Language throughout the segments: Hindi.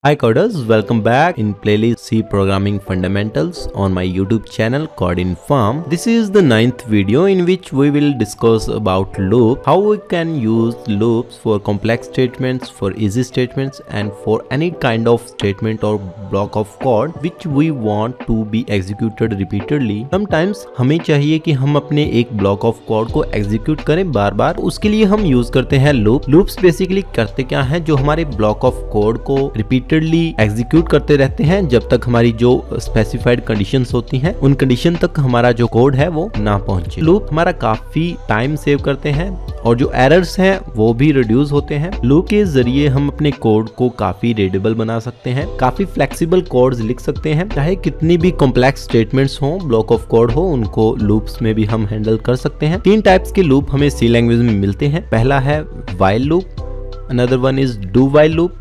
Hi coders, welcome back in playlist C Programming Fundamentals on my YouTube channel CodeInFarm. This is the 9th video in which we will discuss about loop, how we can use loops for complex statements, for easy statements and for any kind of statement or block of code which we want to be executed repeatedly. Sometimes हमें चाहिए कि हम अपने एक block of code को execute करें बार बार, उसके लिए हम use करते हैं loop. Loops basically करते क्या है, जो हमारे block of code को repeat एग्जीक्यूट करते रहते हैं जब तक हमारी जो स्पेसिफाइड कंडीशंस होती हैं उन कंडीशन तक हमारा जो कोड है वो ना पहुंचे। लूप हमारा काफी टाइम सेव करते हैं और जो एरर्स हैं वो भी रिड्यूस होते हैं। लूप के जरिए हम अपने कोड को काफी रीडेबल बना सकते हैं, काफी फ्लेक्सिबल कोड्स लिख सकते हैं, चाहे कितनी भी कॉम्प्लेक्स स्टेटमेंट्स हो, ब्लॉक ऑफ कोड हो, उनको लूप्स में भी हम हैंडल कर सकते हैं। 3 टाइप्स के लूप हमें सी लैंग्वेज में मिलते हैं। पहला है while loop, another one is do while loop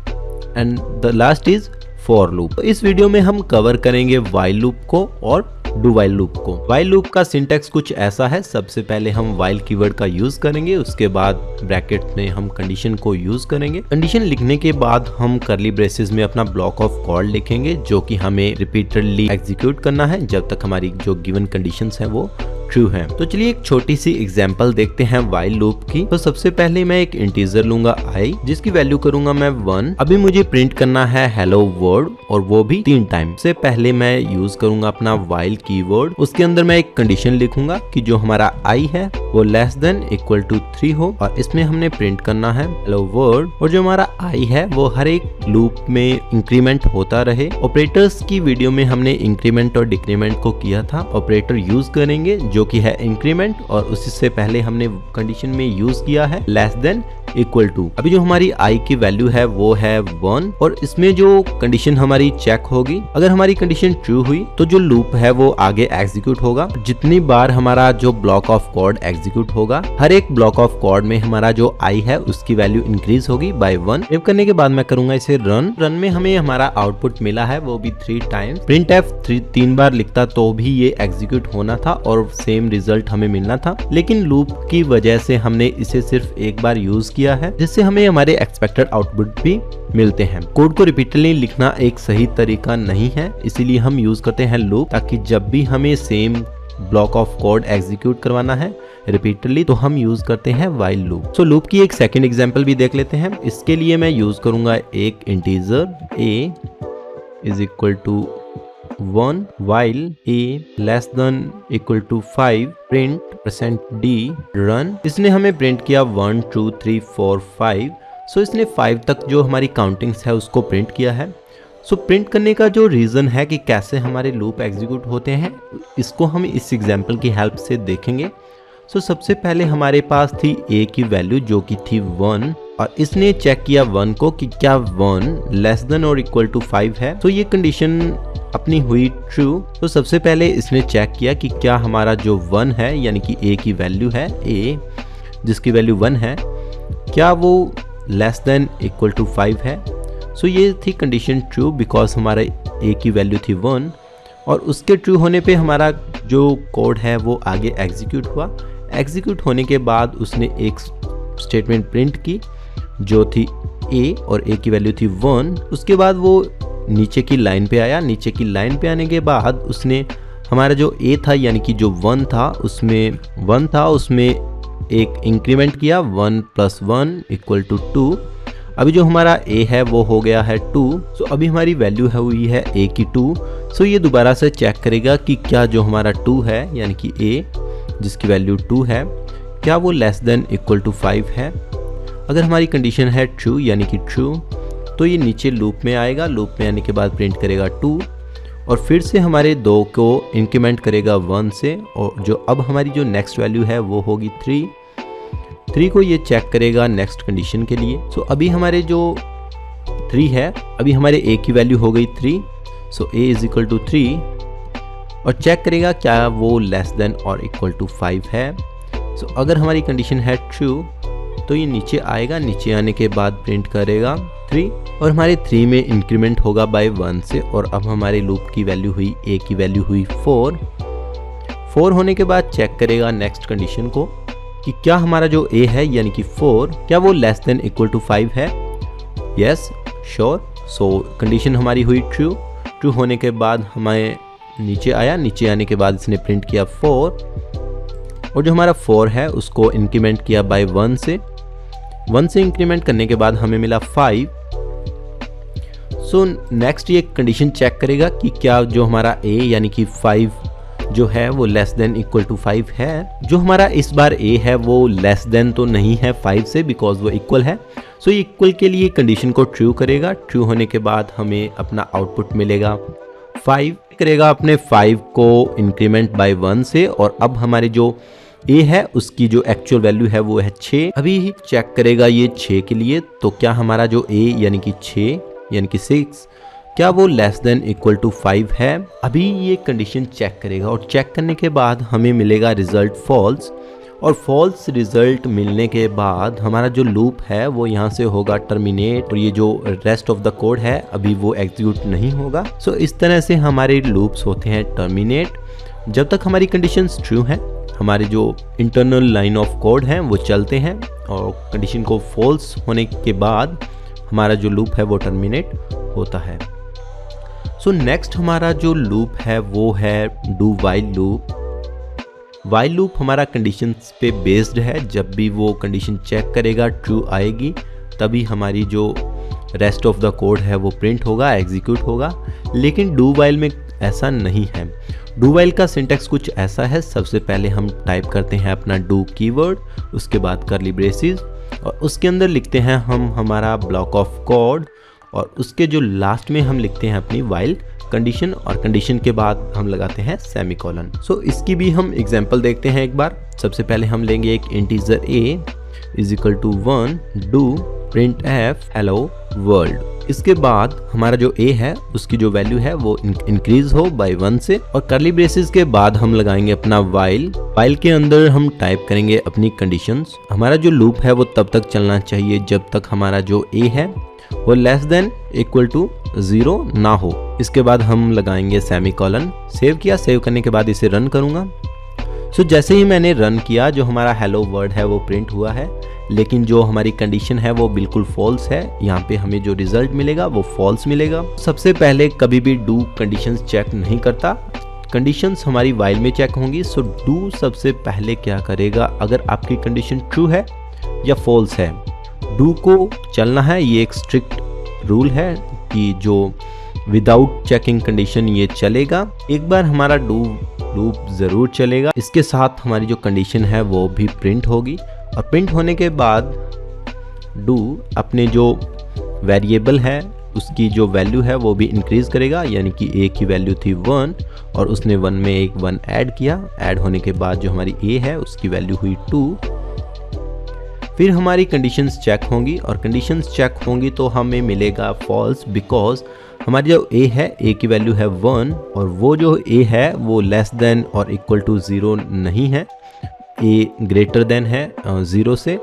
and the last is for loop. इस वीडियो में हम कवर करेंगे व्हाइल लूप को और डू व्हाइल लूप को। व्हाइल लूप का सिंटैक्स कुछ ऐसा है, सबसे पहले हम व्हाइल कीवर्ड का यूज करेंगे, उसके बाद ब्रैकेट में हम कंडीशन को यूज करेंगे। कंडीशन लिखने के बाद हम कर्ली ब्रेसेस में अपना ब्लॉक ऑफ कोड लिखेंगे जो कि हमें रिपीटेडली एग्जीक्यूट करना है जब तक हमारी जो गिवन कंडीशंस है वो ट्रू है। तो चलिए एक छोटी सी एग्जांपल देखते हैं व्हाइल लूप की। तो सबसे पहले मैं एक इंटीजर लूंगा i, जिसकी वैल्यू करूंगा मैं 1। अभी मुझे प्रिंट करना है हेलो वर्ल्ड और वो भी 3 टाइम। से पहले मैं यूज करूंगा अपना व्हाइल कीवर्ड, उसके अंदर मैं एक कंडीशन लिखूंगा कि जो हमारा i है वो लेस देन इक्वल टू 3 हो और इसमें हमने प्रिंट करना है हेलो वर्ल्ड। और जो हमारा i है वो हर एक लूप में इंक्रीमेंट होता रहे। ऑपरेटर्स की वीडियो में हमने इंक्रीमेंट और डिक्रीमेंट को किया था। ऑपरेटर यूज करेंगे जो कि है इंक्रीमेंट और उससे पहले हमने कंडीशन में यूज किया है लेस देन इक्वल टू। अभी जो हमारी i की वैल्यू है वो है 1 और इसमें जो कंडीशन हमारी चेक होगी, अगर हमारी कंडीशन ट्रू हुई तो जो लूप है वो आगे एग्जीक्यूट होगा। जितनी बार हमारा जो ब्लॉक ऑफ कोड एग्जीक्यूट होगा, हर एक ब्लॉक ऑफ कोड में हमारा जो i है उसकी वैल्यू इंक्रीज होगी बाय 1। सेव करने के बाद मैं करूंगा इसे रन में हमें हमारा आउटपुट मिला है वो भी 3 टाइम्स। प्रिंटफ 3 बार लिखता तो भी ये एग्जीक्यूट होना था और सेम रिजल्ट हमें मिलना था, लेकिन लूप की वजह से हमने इसे सिर्फ एक बार यूज किया है जिससे हमें हमारे एक्सपेक्टेड आउटपुट भी मिलते हैं। कोड को रिपीटली लिखना एक सही तरीका नहीं है, इसीलिए हम यूज करते हैं लूप, ताकि जब भी हमें same block of code execute करवाना है रिपीटली तो हम यूज करते हैं व्हाइल लूप। सो लूप की एक सेकंड एग्जांपल भी देख लेते हैं। इसके लिए मैं यूज करूंगा एक integer a is equal to 1 while a less than equal to 5 print %d run। इसने हमें प्रिंट किया 1 2 3 4 5। सो इसने 5 तक जो हमारी काउंटिंग्स है उसको प्रिंट किया है। सो प्रिंट करने का जो रीजन है कि कैसे हमारे लूप एग्जीक्यूट होते हैं, इसको हम इस एग्जांपल की हेल्प से देखेंगे। सो सबसे पहले हमारे पास थी a की वैल्यू जो कि थी 1 और इसने चेक किया 1 को कि क्या 1 लेस देन और इक्वल टू 5 है। तो ये कंडीशन अपनी हुई ट्रू। तो सबसे पहले इसने चेक किया कि क्या हमारा जो 1 है यानी कि a की वैल्यू है a जिसकी वैल्यू 1 है, क्या वो लेस देन इक्वल टू 5 है। सो ये थी कंडीशन ट्रू बिकॉज हमारा a की वैल्यू थी 1 और उसके ट्रू होने पे हमारा जो कोड है वो आगे एग्जीक्यूट हुआ। एग्जीक्यूट होने के बाद उसने एक स्टेटमेंट प्रिंट की जो थी a और a की वैल्यू थी 1। उसके बाद वो नीचे की लाइन पे आया। नीचे की लाइन पे आने के बाद उसने हमारा जो a था यानी कि जो 1 था उसमें एक इंक्रीमेंट किया 1 + 1 = 2। अभी जो हमारा a है वो हो गया है 2। सो अभी हमारी वैल्यू है हुई है a की 2। सो ये दोबारा से चेक करेगा कि क्या जो हमारा 2 है यानी कि a जिसकी वैल्यू 2 है, क्या वो लेस देन इक्वल टू 5 है। अगर हमारी कंडीशन है ट्रू यानी कि ट्रू तो ये नीचे लूप में आएगा। लूप में आने के बाद प्रिंट करेगा 2 और फिर से हमारे 2 को इंक्रीमेंट करेगा 1 से और जो अब हमारी जो नेक्स्ट वैल्यू है वो होगी 3 को ये चेक करेगा नेक्स्ट कंडीशन के लिए। सो अभी हमारे जो 3 है, अभी हमारे a की वैल्यू हो गई 3। सो a इज इक्वल टू 3 और चेक करेगा क्या वो लेस देन और इक्वल टू 5 है। सो अगर हमारी कंडीशन है ट्रू तो ये नीचे आएगा। नीचे आने के बाद प्रिंट करेगा 3 और हमारे 3 में इंक्रीमेंट होगा बाय 1 से और अब हमारे लूप की वैल्यू हुई a की वैल्यू हुई 4 होने के बाद चेक करेगा नेक्स्ट कंडीशन को कि क्या हमारा जो a है यानी कि 4 क्या वो लेस देन इक्वल टू 5 है। Yes sure. सो कंडीशन हमारी हुई ट्रू। ट्रू होने के बाद हमें नीचे आया, नीचे आने के बाद इसने प्रिंट किया 4 और जो हमारा 4 है उसको इंक्रीमेंट किया बाय 1 से। 1 से इंक्रीमेंट करने के बाद हमें मिला 5। सो नेक्स्ट ये कंडीशन चेक करेगा कि क्या जो हमारा a यानी कि 5 जो है वो लेस देन इक्वल टू 5 है। जो हमारा इस बार a है वो लेस देन तो नहीं है 5 से, बिकॉज वो इक्वल है। सो इक्वल के लिए कंडीशन को ट्रू करेगा। ट्रू होने के बाद हमें अपना आउटपुट मिलेगा 5। करेगा अपने 5 को इंक्रीमेंट बाय 1 से और अब हमारे जो a है उसकी जो एक्चुअल वैल्यू है वो है 6। अभी ही चेक करेगा ये 6 के लिए, तो क्या हमारा जो a यानी कि 6 यानी कि 6 क्या वो लेस देन इक्वल टू 5 है। अभी ये कंडीशन चेक करेगा और चेक करने के बाद हमें मिलेगा रिजल्ट फॉल्स। और फॉल्स रिजल्ट मिलने के बाद हमारा जो लूप है वो यहाँ से होगा टर्मिनेट और ये जो रेस्ट ऑफ द कोड है अभी वो एग्जीक्यूट नहीं होगा। सो इस तरह से हमारे लूप्स होते हैं टर्मिनेट। जब तक हमारी कंडीशंस ट्रू हैं हमारे जो इंटरनल लाइन ऑफ कोड हैं वो चलते हैं और कंडीशन को फॉल्स होने के बाद हमारा जो लूप है वो टर्मिनेट होता है। सो नेक्स्ट हमारा जो लूप है वो है do while loop. While loop हमारा कंडीशंस पे बेस्ड है। जब भी वो कंडीशन चेक करेगा ट्रू आएगी तभी हमारी जो रेस्ट ऑफ द कोड है वो प्रिंट होगा, एग्जीक्यूट होगा। लेकिन डू वाइल में ऐसा नहीं है। डू वाइल का सिंटेक्स कुछ ऐसा है, सबसे पहले हम टाइप करते हैं अपना डू कीवर्ड, उसके बाद कर्ली ब्रेसेस और उसके अंदर लिखते हैं हम हमारा ब्लॉक ऑफ कोड और उसके जो लास्ट में हम लिखते हैं अपनी वाइल कंडीशन और कंडीशन के बाद हम लगाते हैं सेमीकोलन। सो इसकी भी हम एग्जांपल देखते हैं एक बार। सबसे पहले हम लेंगे एक integer a is equal to 1 do printf hello world. इसके बाद हमारा जो a है उसकी जो वैल्यू है वो इंक्रीज हो बाय 1 से और कर्ली ब्रेसेस के बाद हम लगाएंगे अपना वाइल। वाइल के अंदर हम टाइप करेंगे अपनी कंडीशंस। हमारा जो लूप है वो तब तक चलना चाहिए जब तक हमारा जो a है वो लेस देन इक्वल टू 0 ना हो। इसके बाद हम लगाएंगे सेमीकोलन। सेव किया, सेव करने के बाद इसे रन करूंगा। सो जैसे ही मैंने रन किया जो हमारा हेलो वर्ड है वो प्रिंट हुआ है, लेकिन जो हमारी कंडीशन है वो बिल्कुल फॉल्स है। यहाँ पे हमें जो रिजल्ट मिलेगा वो फॉल्स मिलेगा। सबसे पहले कभी भी डू कंडीशंस चेक नहीं करता, कंडीशंस हमारी वाइल में चेक होंगी। सो डू सबसे पहले क्या करेगा, अगर आपकी कंडीशन ट्रू है या फॉल्स है डू को चलना है। ये एक स्ट्रिक्ट रूल है कि जो विदाउट चेकिंग कंडीशन ये चलेगा। एक बार हमारा डू लूप ज़रूर चलेगा, इसके साथ हमारी जो कंडीशन है वो भी प्रिंट होगी और प्रिंट होने के बाद डू अपने जो वेरिएबल है उसकी जो वैल्यू है वो भी इंक्रीज करेगा। यानी कि a की वैल्यू थी 1 और उसने 1 में एक 1 ऐड किया। ऐड होने के बाद जो हमारी a है उसकी वैल्यू हुई 2। फिर हमारी कंडीशंस चेक होंगी और कंडीशंस चेक होंगी तो हमें मिलेगा फॉल्स, बिकॉज हमारी जो a है a की वैल्यू है 1 और वो जो a है वो लेस देन और इक्वल टू 0 नहीं है, a ग्रेटर देन है 0 से।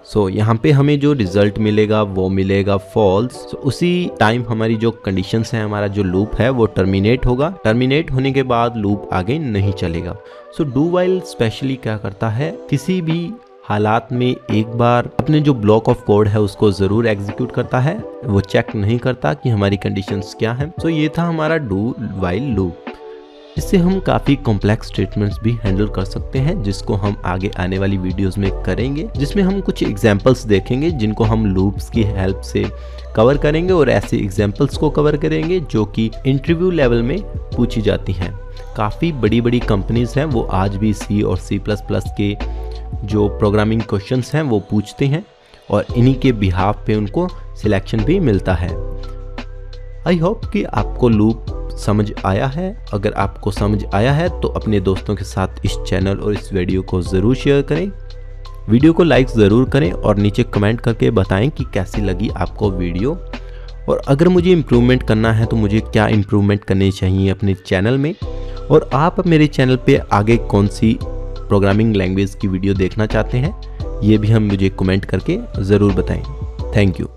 सो यहाँ पे हमें जो रिजल्ट मिलेगा वो मिलेगा फॉल्स। उसी टाइम हमारी जो कंडीशंस हैं, हमारा जो लूप है वो टर्मिनेट होगा। टर्मिनेट होने के बाद लूप आगे नहीं चलेगा। सो डू वाइल स्पेशली क्या करता है, किसी भी हालात में एक बार अपने जो ब्लॉक ऑफ कोड है उसको ज़रूर एग्जीक्यूट करता है, वो चेक नहीं करता कि हमारी कंडीशंस क्या हैं। सो ये था हमारा डू वाइल लूप। इससे हम काफ़ी कॉम्प्लेक्स स्टेटमेंट्स भी हैंडल कर सकते हैं, जिसको हम आगे आने वाली वीडियोस में करेंगे, जिसमें हम कुछ एग्जांपल्स देखेंगे जिनको हम लूप्स की हेल्प से कवर करेंगे और ऐसे एग्जांपल्स को कवर करेंगे जो कि इंटरव्यू लेवल में पूछी जाती हैं। काफ़ी बड़ी बड़ी कंपनीज हैं वो आज भी C और C++ के जो प्रोग्रामिंग क्वेश्चंस हैं वो पूछते हैं और इन्हीं के बिहाफ पे उनको सिलेक्शन भी मिलता है। आई होप कि आपको लूप समझ आया है। अगर आपको समझ आया है तो अपने दोस्तों के साथ इस चैनल और इस वीडियो को ज़रूर शेयर करें, वीडियो को लाइक ज़रूर करें और नीचे कमेंट करके बताएं कि कैसी लगी आपको वीडियो। और अगर मुझे इम्प्रूवमेंट करना है तो मुझे क्या इम्प्रूवमेंट करनी चाहिए अपने चैनल में, और आप मेरे चैनल पे आगे कौन सी प्रोग्रामिंग लैंग्वेज की वीडियो देखना चाहते हैं ये भी हम मुझे कमेंट करके ज़रूर बताएं। Thank you.